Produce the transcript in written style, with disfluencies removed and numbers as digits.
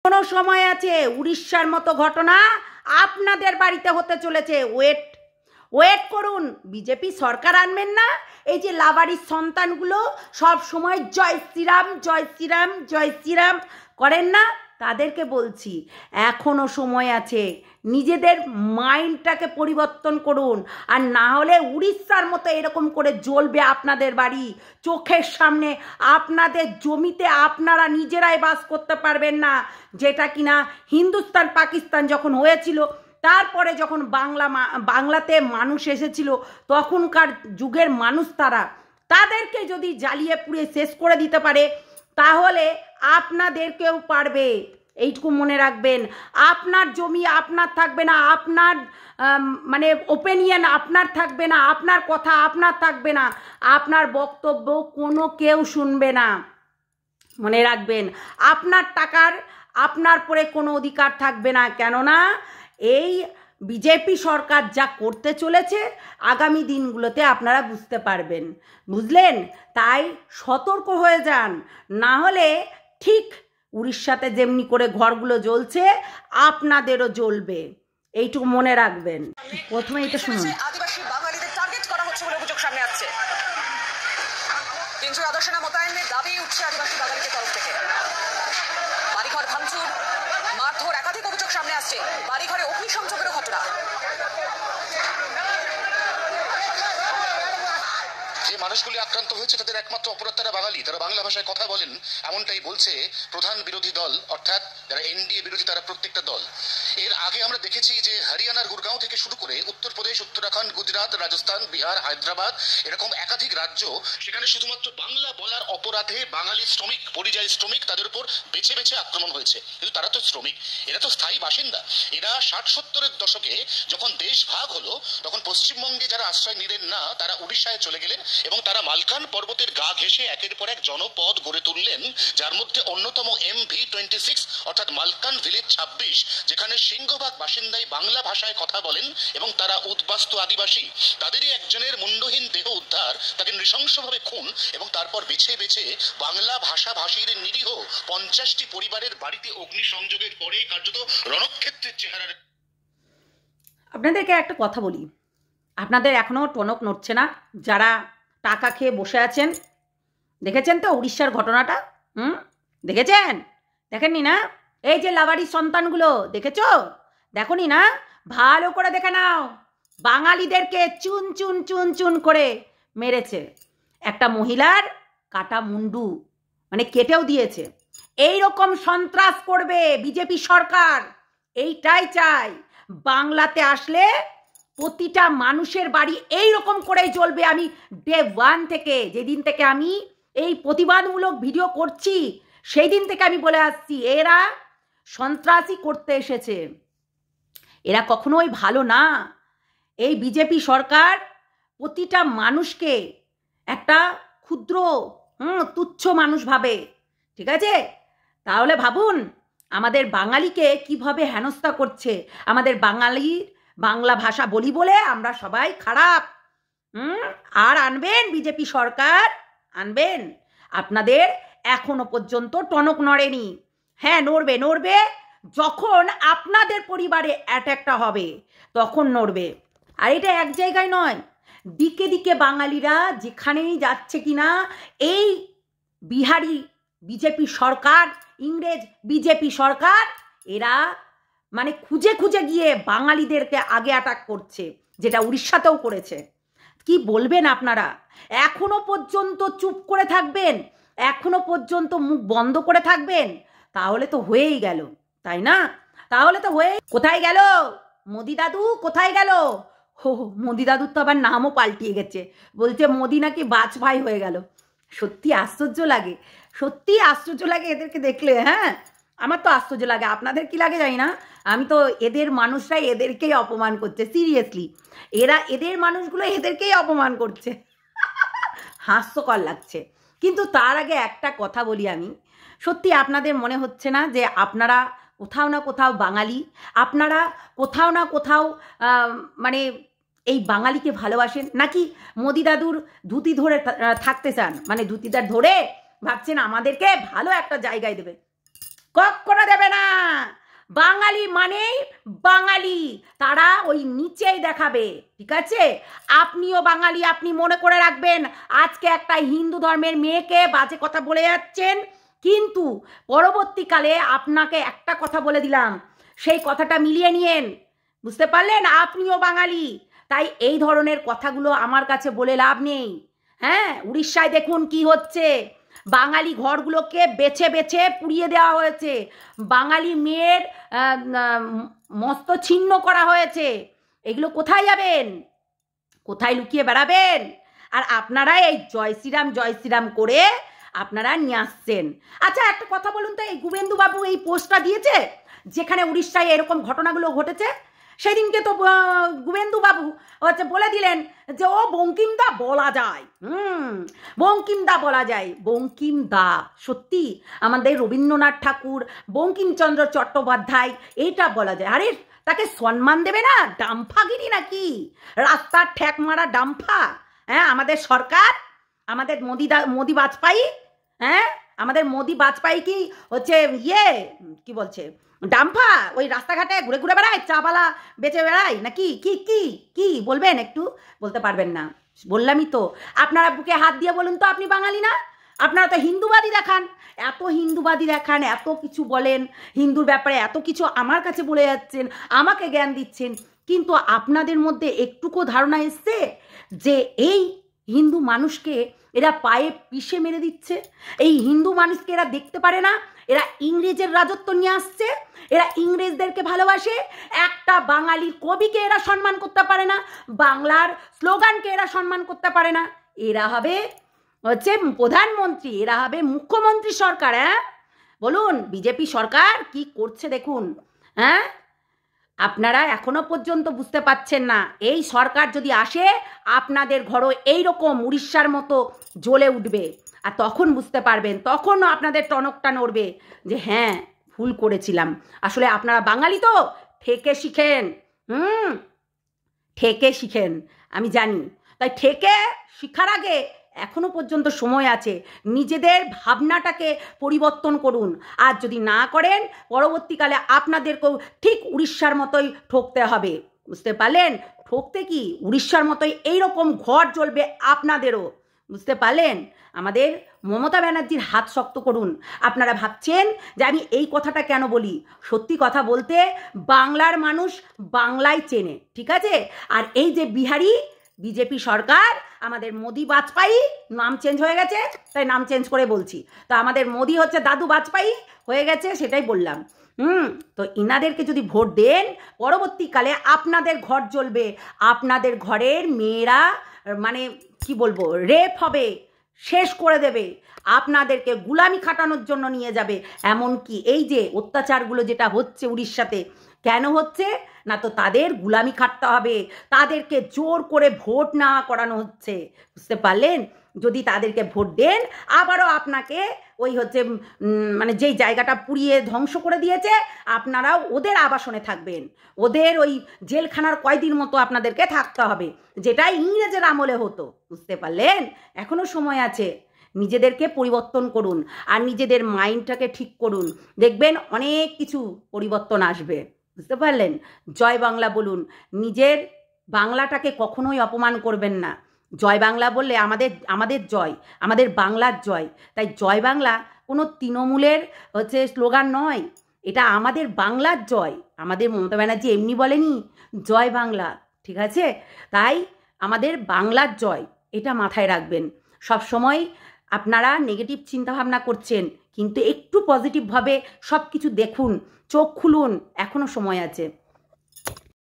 কোনো সময় আছে। উড়িষ্যার মতো ঘটনা আপনাদের বাড়িতে হতে চলেছে। ওয়েট করুন। বিজেপি সরকার আনবেন না। এই যে লাবাড়ির সন্তানগুলো সব সময় জয় শ্রীরাম জয় শ্রীরাম জয় শ্রীরাম করেন না, তাদেরকে বলছি এখনো সময় আছে। নিজেদের মাইন্ডটাকে পরিবর্তন করুন, আর না হলে উড়িষ্যার মতো এরকম করে জ্বলবে আপনাদের বাড়ি চোখের সামনে। আপনাদের জমিতে আপনারা নিজেরাই বাস করতে পারবেন না, যেটা কিনা হিন্দুস্তান পাকিস্তান যখন হয়েছিল, তারপরে যখন বাংলাতে মানুষ এসেছিল, তখনকার যুগের মানুষ তাদেরকে যদি জ্বালিয়ে পুড়িয়ে শেষ করে দিতে পারে, তাহলে আপনাদেরকেও পারবে। এইটুকু মনে রাখবেন। আপনার জমি আপনার থাকবে না, আপনার মানে ওপিনিয়ন আপনার থাকবে না, আপনার কথা আপনার থাকবে না, আপনার বক্তব্য কোনো কেউ শুনবে না। মনে রাখবেন, আপনার টাকার আপনার পরে কোনো অধিকার থাকবে না। কেননা এই বিজেপি সরকার যা করতে চলেছে, আগামী দিনগুলোতে আপনারা বুঝতে পারবেন। বুঝলেন? তাই সতর্ক হয়ে যান, না হলে ঠিক উড়িষ্যাতে যেমনি করে ঘরগুলো জ্বলছে আপনাদেরও জ্বলবে। এইটুকু মনে রাখবেন। প্রথমে এটা শুনুন। আদিবাসী বাঙালিদের টার্গেট করা হচ্ছে বলে অভিযোগ সামনে আসছে। কেন্দ্রীয় আদর্শ সেনা মোতায়েনের দাবি উঠছে আদিবাসী বাঙালিদের তরফ থেকে। বাড়িঘর ভাঙচুর, মারধর, একাধিক অভিযোগ সামনে আসছে। বাড়িঘরে অগ্নিসংযোগেরও ঘটনা। যে মানুষগুলি আক্রান্ত হয়েছে তাদের একমাত্র অপরাধ তারা বাঙালি, তারা বাংলা ভাষায় কথা বলেন, এমনটাই বলছে প্রধান বিরোধী দল, অর্থাৎ যারা এনডিএ বিরোধী তারা প্রত্যেকটা দল। এর আগে আমরা দেখেছি যে হরিয়ানার গুরগাঁও থেকে শুরু করে উত্তরপ্রদেশ, উত্তরাখণ্ড, গুজরাট, রাজস্থান, বিহার, হায়দ্রাবাদ, এরকম একাধিক রাজ্য, সেখানে শুধুমাত্র বাংলা বলার অপরাধে বাঙালি শ্রমিক, পরিযায়ী শ্রমিক, তাদের উপর বেছে বেছে আক্রমণ হয়েছে। কিন্তু তারা তো শ্রমিক, এরা তো স্থায়ী বাসিন্দা। এরা 60-70-এর দশকে যখন দেশ ভাগ হলো, তখন পশ্চিমবঙ্গে যারা আশ্রয় নিলেন না, তারা উড়িষ্যায় চলে গেলেন এবং তারা মালকান পর্বতের গা ঘেঁষে একের পর এক জনপদ গড়ে তুললেন, যার মধ্যে অন্যতম MV26 অর্থাৎ মালকান ভিলেজ 26, যেখানে সিংহভাগ বাসিন্দাই বাংলা ভাষায় কথা বলেন এবং তারা উদ্বাস্তু আদিবাসী। তাদেরই একজনের মুন্ডহীন দেহ উদ্ধার, তাকে নৃশংসভাবে খুন এবং তারপর বেছে বেছে বাংলা ভাষাভাষীর নিরীহ 50টি পরিবারের বাড়িতে অগ্নিসংযোগের পরে কার্যত রণক্ষেত্রের চেহারার। আপনাদেরকে একটা কথা বলি, আপনাদের এখনও টনক নড়ছে না যারা টাকা খেয়ে বসে আছেন। দেখেছেন তো উড়িষ্যার ঘটনাটা? দেখেছেন? দেখেননি না? এই যে লাবাড়ির সন্তানগুলো, দেখেছো? দেখনি না? ভালো করে দেখে নাও। বাঙালিদেরকে চুন চুন চুন চুন করে মেরেছে। একটা মহিলার কাটা মুন্ডু মানে কেটেও দিয়েছে। এই রকম সন্ত্রাস করবে বিজেপি সরকার, এইটাই চাই। বাংলাতে আসলে প্রতিটা মানুষের বাড়ি এই রকম করেই চলবে। আমি ডে 1 থেকে, যেদিন থেকে আমি এই প্রতিবাদমূলক ভিডিও করছি, সেই দিন থেকে আমি বলে আসছি, এরা সন্ত্রাসী করতে এসেছে, এরা কখনোই ভালো না। এই বিজেপি সরকার প্রতিটা মানুষকে একটা ক্ষুদ্র তুচ্ছ মানুষ ভাবে। ঠিক আছে? তাহলে ভাবুন আমাদের বাঙালিকে কিভাবে হেনস্থা করছে। আমাদের বাংলা ভাষা বলি বলে আমরা সবাই খারাপ। আর আনবেন বিজেপি সরকার, আনবেন। আপনাদের এখনো পর্যন্ত টনক নড়েনি। হ্যাঁ, নড়বে যখন আপনাদের পরিবারে অ্যাটাকটা হবে, তখন নড়বে। আর এটা এক জায়গায় নয়, দিকে দিকে বাঙালিরা যেখানেই যাচ্ছে কিনা, এই বিহারি বিজেপি সরকার, ইংরেজ বিজেপি সরকার, এরা মানে খুঁজে খুঁজে গিয়ে বাঙালিদেরকে আগে অ্যাটাক করছে, যেটা উড়িষ্যাতেও করেছে। কি বলবেন আপনারা? এখনো পর্যন্ত চুপ করে থাকবেন? এখনো পর্যন্ত মুখ বন্ধ করে থাকবেন? তাহলে তো হয়েই গেল, তাই না? তাহলে তো কোথায় গেল মোদি দাদু? কোথায় গেল? মোদি দাদুর তো আবার নামও পাল্টিয়ে গেছে, বলছে মোদি নাকি বাজপাই হয়ে গেল। সত্যি আশ্চর্য লাগে, সত্যি আশ্চর্য লাগে এদেরকে দেখলে। হ্যাঁ, আমার তো আশ্চর্য লাগে। আপনাদের কি লাগে জানি না। আমি তো এদের মানুষরাই এদেরকেই অপমান করছে, সিরিয়াসলি। এদের মানুষগুলো এদেরকেই অপমান করছে। হাস্যকর লাগছে। কিন্তু তার আগে একটা কথা বলি আমি, সত্যি আপনাদের মনে হচ্ছে না যে আপনারা কোথাও না কোথাও বাঙালি, আপনারা কোথাও না কোথাও মানে এই বাঙালিকে ভালোবাসেন, নাকি মোদি দাদুর ধুতি ধরে থাকতে চান? মানে ধুতিদার ধরে ভাবছেন আমাদেরকে ভালো একটা জায়গায় দেবে? কখনো দেবে না। বাঙালি মানেই বাঙালি, তারা ওই নিচেই দেখাবে, ঠিক আছে? আপনিও বাঙালি, আপনি মনে করে রাখবেন। আজকে একটা হিন্দু ধর্মের মেয়েকে বাজে কথা বলে যাচ্ছেন, কিন্তু পরবর্তীকালে আপনাকে একটা কথা বলে দিলাম, সেই কথাটা মিলিয়ে নিয়েন, বুঝতে পারলেন? আপনিও বাঙালি, তাই এই ধরনের কথাগুলো আমার কাছে বলে লাভ নেই। হ্যাঁ, উড়িষ্যায় দেখুন কি হচ্ছে, বাঙালি ঘরগুলোকে বেছে বেছে পুড়িয়ে দেওয়া হয়েছে, বাঙালি মেয়ের মস্ত ছিন্ন করা হয়েছে। এগুলো কোথায় যাবেন? কোথায় লুকিয়ে বেড়াবেন? আর আপনারা এই জয় শ্রীরাম করে আপনারা নিয়ে আসছেন। আচ্ছা, একটা কথা বলুন তো, এই গুবেন্দু বাবু এই পোস্টটা দিয়েছে যেখানে উড়িষ্যায় এরকম ঘটনাগুলো ঘটেছে, সেদিনকে তো গুবেন্দু বাবু বলে দিলেন যে ও বঙ্কিমদা বলা যায়। বঙ্কিমদা বলা যায়। বঙ্কিমদা সত্যি আমাদের রবীন্দ্রনাথ ঠাকুর, বঙ্কিমচন্দ্র চট্টোপাধ্যায়, এইটা বলা যায়। আরে তাকে সম্মান দেবে না? ডাম্ফাগিরি নাকি? রাস্তার ঠ্যাক মারা ডাম্ফা? হ্যাঁ, আমাদের সরকার, আমাদের মোদি বাজপেয়ী, হ্যাঁ আমাদের মোদি বাজপেয়ী কি কি বলছে, ডাম্ফা? ওই রাস্তাঘাটে ঘুরে ঘুরে বেড়ায়, চাবালা বেচে বেড়ায় নাকি? কি কি কি বলবেন? একটু বলতে পারবেন না? বললামই তো, আপনারা বুকে হাত দিয়ে বলুন তো আপনি বাঙালি না? আপনারা তো হিন্দুবাদী দেখান, এত হিন্দুবাদী দেখান, এত কিছু বলেন হিন্দুর ব্যাপারে, এত কিছু আমার কাছে বলে যাচ্ছেন, আমাকে জ্ঞান দিচ্ছেন, কিন্তু আপনাদের মধ্যে একটুকু ধারণা এসছে যে এই হিন্দু মানুষকে এরা পায়ে পিষে মেরে দিচ্ছে? এই হিন্দু মানুষকে এরা দেখতে পারে না? এরা ইংরেজের রাজত্ব নিয়ে আসছে, এরা ইংরেজদেরকে ভালোবাসে, একটা বাঙালির কবিকে এরা সম্মান করতে পারে না, বাংলার স্লোগানকে এরা সম্মান করতে পারে না। এরা হবে প্রধানমন্ত্রী, এরা হবে মুখ্যমন্ত্রী সরকার। হ্যাঁ বলুন, বিজেপি সরকার কি করছে দেখুন। হ্যাঁ, আপনারা এখনো পর্যন্ত বুঝতে পারছেন না, এই সরকার যদি আসে আপনাদের ঘরও এইরকম উড়িষ্যার মতো জ্বলে উঠবে, আর তখন বুঝতে পারবেন, তখনও আপনাদের টনকটা নড়বে যে হ্যাঁ ভুল করেছিলাম। আসলে আপনারা বাঙালি তো ঠেকে শিখেন, ঠেকে শিখেন, আমি জানি। তাই ঠেকে শিখার আগে এখনো পর্যন্ত সময় আছে, নিজেদের ভাবনাটাকে পরিবর্তন করুন। আর যদি না করেন, পরবর্তীকালে আপনাদেরকেও ঠিক উড়িষ্যার মতোই ঠকতে হবে, বুঝতে পারলেন? ঠকতে কি, উড়িষ্যার মতোই এইরকম ঘর জ্বলবে আপনাদেরও, বুঝতে পারলেন? আমাদের মমতা ব্যানার্জির হাত শক্ত করুন। আপনারা ভাবছেন যে আমি এই কথাটা কেন বলি, সত্যি কথা বলতে বাংলার মানুষ বাংলায় চেনে, ঠিক আছে? আর এই যে বিহারি বিজেপি সরকার, আমাদের মোদি বাজপেয়ী, নাম চেঞ্জ হয়ে গেছে তাই নাম চেঞ্জ করে বলছি, তো আমাদের মোদি হচ্ছে দাদু বাজপেয়ী হয়ে গেছে, সেটাই বললাম। তো ইনাদেরকে যদি ভোট দেন, পরবর্তীকালে আপনাদের ঘর জ্বলবে, আপনাদের ঘরের মেয়েরা মানে কি বলবো, রেপ হবে, শেষ করে দেবে, আপনাদেরকে গুলামি খাটানোর জন্য নিয়ে যাবে। এমনকি এই যে অত্যাচারগুলো যেটা হচ্ছে উড়িষ্যাতে, কেন হচ্ছে না, তো তাদের গুলামি খাটতে হবে, তাদেরকে জোর করে ভোট না করানো হচ্ছে, বুঝতে পারলেন? যদি তাদেরকে ভোট দেন, আবারও আপনাকে ওই মানে যেই জায়গাটা পুড়িয়ে ধ্বংস করে দিয়েছে, আপনারাও ওদের আবাসনে থাকবেন, ওদের ওই জেলখানার কয়দিন মতো আপনাদেরকে থাকতে হবে, যেটা ইংরেজের আমলে হতো, বুঝতে পারলেন? এখনো সময় আছে, নিজেদেরকে পরিবর্তন করুন আর নিজেদের মাইন্ডটাকে ঠিক করুন, দেখবেন অনেক কিছু পরিবর্তন আসবে, বুঝতে পারলেন? জয় বাংলা বলুন, নিজের বাংলাটাকে কখনোই অপমান করবেন না। জয় বাংলা বললে আমাদের জয়, আমাদের বাংলার জয়। তাই জয় বাংলা কোনো তৃণমূলের স্লোগান নয়, এটা আমাদের বাংলার জয়। আমাদের মমতা ব্যানার্জি এমনি বলেনি জয় বাংলা, ঠিক আছে? তাই আমাদের বাংলার জয়, এটা মাথায় রাখবেন সব সময়। আপনারা নেগেটিভ চিন্তাভাবনা করছেন, কিন্তু একটু পজিটিভভাবে সব কিছু দেখুন, চোখ খুলুন, এখনো সময় আছে।